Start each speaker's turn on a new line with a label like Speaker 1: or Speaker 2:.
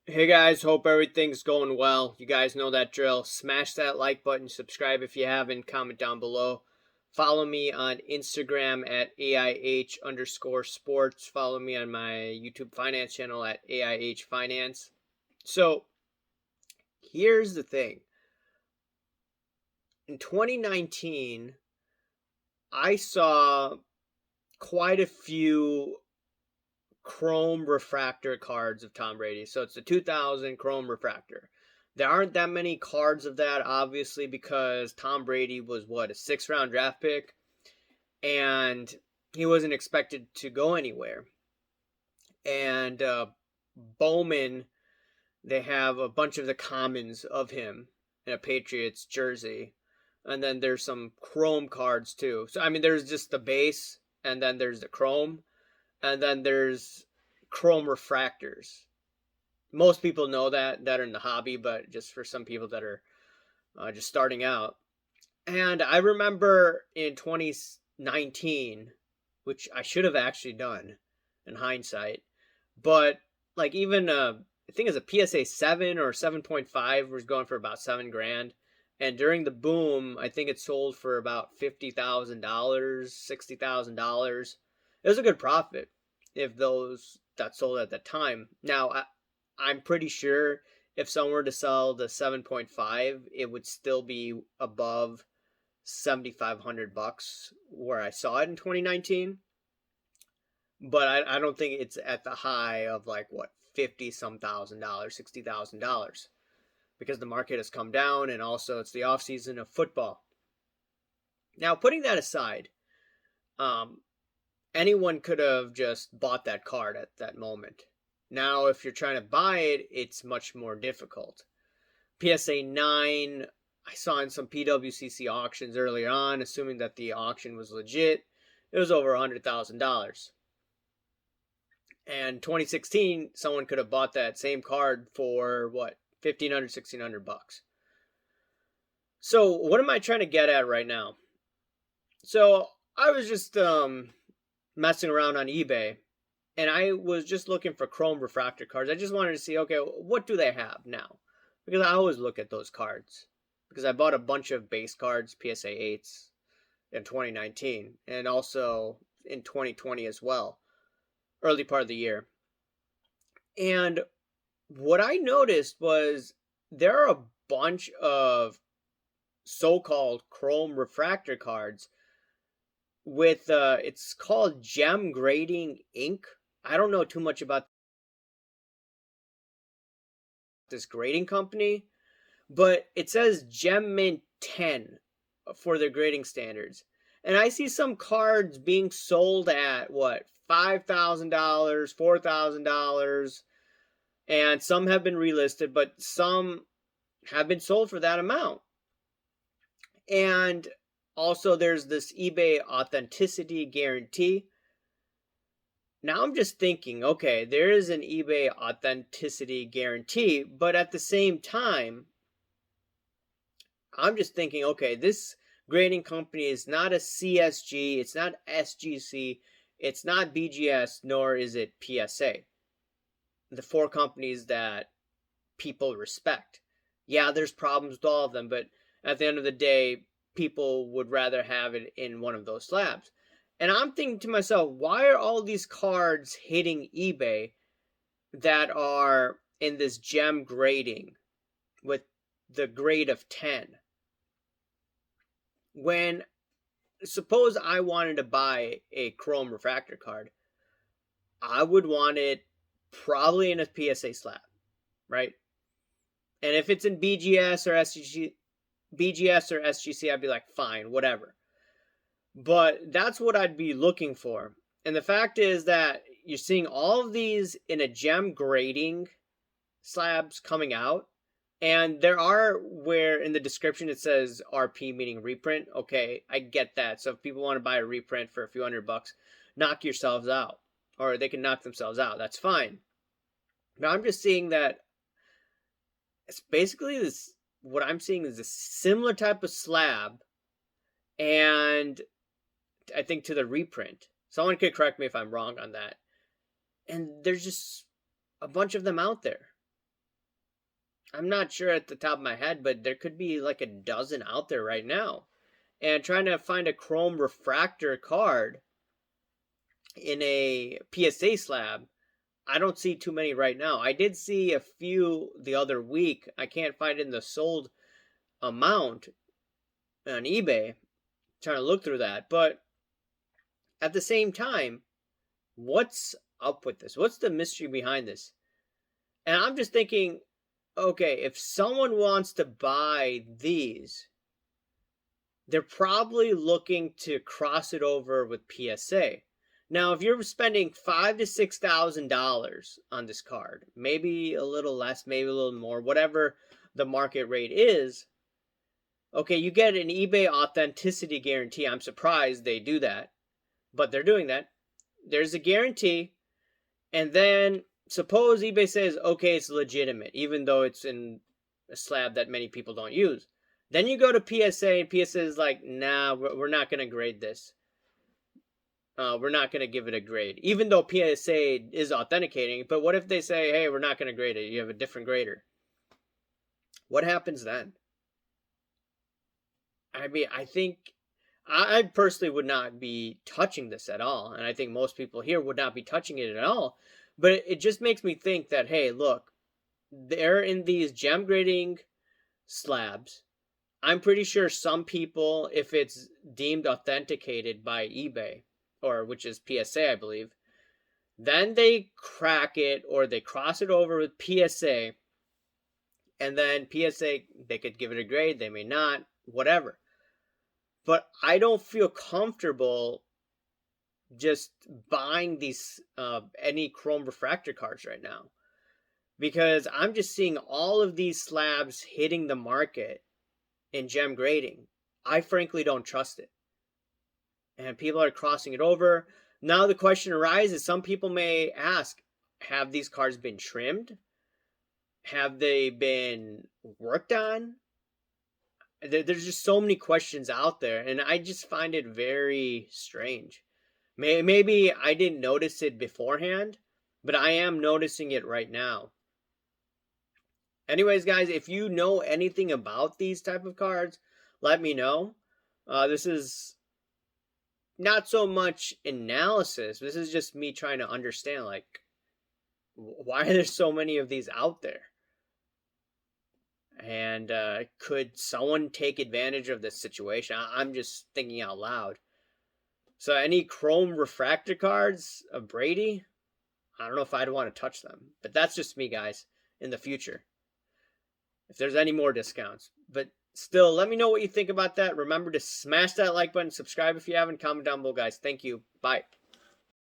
Speaker 1: Hey guys, hope everything's going well. You guys know that drill. Smash that like button, subscribe if you haven't, comment down below. Follow me on Instagram at AIH underscore sports. Follow me on my YouTube finance channel at AIH Finance. So here's the thing. In 2019, I saw quite a few Chrome refractor cards of Tom Brady. So it's the 2000 Chrome refractor. There aren't that many cards of that, obviously, because Tom Brady was a 6th round draft pick, and he wasn't expected to go anywhere. And Bowman, they have a bunch of the commons of him in a Patriots jersey. And then there's some Chrome cards too. So, I mean, there's just the base, and then there's the Chrome, and then there's Chrome refractors. Most people know that are in the hobby, but just for some people that are just starting out. And I remember in 2019, which I should have actually done in hindsight, but like even I think it's a PSA 7 or 7.5 was going for about 7 grand. And during the boom, I think it sold for about $50,000, $60,000. It was a good profit if those that sold at the time. Now, I'm pretty sure if someone were to sell the 7.5, it would still be above $7,500 where I saw it in 2019. But I don't think it's at the high of like what 50 some thousand dollars, $60,000, because the market has come down and also it's the off season of football. Now, putting that aside, um, anyone could have just bought that card at that moment. Now, if you're trying to buy it, it's much more difficult. PSA 9, I saw in some PWCC auctions earlier on, assuming that the auction was legit, it was over $100,000. And 2016, someone could have bought that same card for what, 1,500, $1,600. So, what am I trying to get at right now? So, I was just messing around on eBay, and I was just looking for Chrome refractor cards. I just wanted to see, okay, what do they have now? Because I always look at those cards. Because I bought a bunch of base cards, PSA 8s, in 2019, and also in 2020 as well, early part of the year. And what I noticed was there are a bunch of so-called Chrome refractor cards with it's called Gem Grading Inc. I don't know too much about this grading company, but it says Gem Mint 10 for their grading standards. And I see some cards being sold at what, $5,000, $4,000, and some have been relisted, but some have been sold for that amount. And also there's this eBay authenticity guarantee. Now I'm just thinking, okay, there is an eBay authenticity guarantee, but at the same time, I'm just thinking, okay, this grading company is not a CSG, it's not SGC, it's not BGS, nor is it PSA. The four companies that people respect. Yeah, there's problems with all of them, but at the end of the day, people would rather have it in one of those slabs. And I'm thinking to myself, why are all these cards hitting eBay that are in this gem grading with the grade of 10? When suppose I wanted to buy a Chrome refractor card, I would want it probably in a PSA slab, right? And if it's in BGS or SGC, I'd be like, fine, whatever. But that's what I'd be looking for. And the fact is that you're seeing all of these in a gem grading slabs coming out. And there are where in the description it says RP, meaning reprint. Okay, I get that. So if people want to buy a reprint for a few $100, knock yourselves out. Or they can knock themselves out. That's fine. Now I'm just seeing that it's basically this, what I'm seeing is a similar type of slab, and I think to the reprint. Someone could correct me if I'm wrong on that. And there's just a bunch of them out there. I'm not sure at the top of my head, but there could be like a dozen out there right now. And trying to find a chrome refractor card in a PSA slab, I don't see too many right now. I did see a few the other week. I can't find in the sold amount on eBay. Trying to look through that, but at the same time, what's up with this? What's the mystery behind this? And I'm just thinking, okay, if someone wants to buy these, they're probably looking to cross it over with PSA. Now, if you're spending $5,000 to $6,000 on this card, maybe a little less, maybe a little more, whatever the market rate is, okay, you get an eBay authenticity guarantee. I'm surprised they do that, but they're doing that. There's a guarantee, and then suppose eBay says, okay, it's legitimate, even though it's in a slab that many people don't use. Then you go to PSA, and PSA is like, nah, we're not going to grade this. We're not going to give it a grade, even though PSA is authenticating. But what if they say, hey, we're not going to grade it? You have a different grader. What happens then? I mean, I think I personally would not be touching this at all. And I think most people here would not be touching it at all. But it just makes me think that, hey, look, they're in these gem grading slabs. I'm pretty sure some people, if it's deemed authenticated by eBay, or which is PSA, I believe, then they crack it or they cross it over with PSA, and then PSA, they could give it a grade, they may not, whatever. But I don't feel comfortable just buying these any chrome refractor cards right now, because I'm just seeing all of these slabs hitting the market in gem grading. I frankly don't trust it. And people are crossing it over. Now the question arises, some people may ask, have these cards been trimmed? Have they been worked on? There's just so many questions out there, and I just find it very strange. Maybe I didn't notice it beforehand, but I am noticing it right now. Anyways, guys, if you know anything about these type of cards, let me know. This is not so much analysis. This is just me trying to understand, like, why are there so many of these out there? And could someone take advantage of this situation? I'm just thinking out loud. So any chrome refractor cards of Brady, I don't know if I'd want to touch them. But that's just me, guys, in the future, if there's any more discounts. But still, let me know what you think about that. Remember to smash that like button, subscribe if you haven't, comment down below, guys. Thank you. Bye.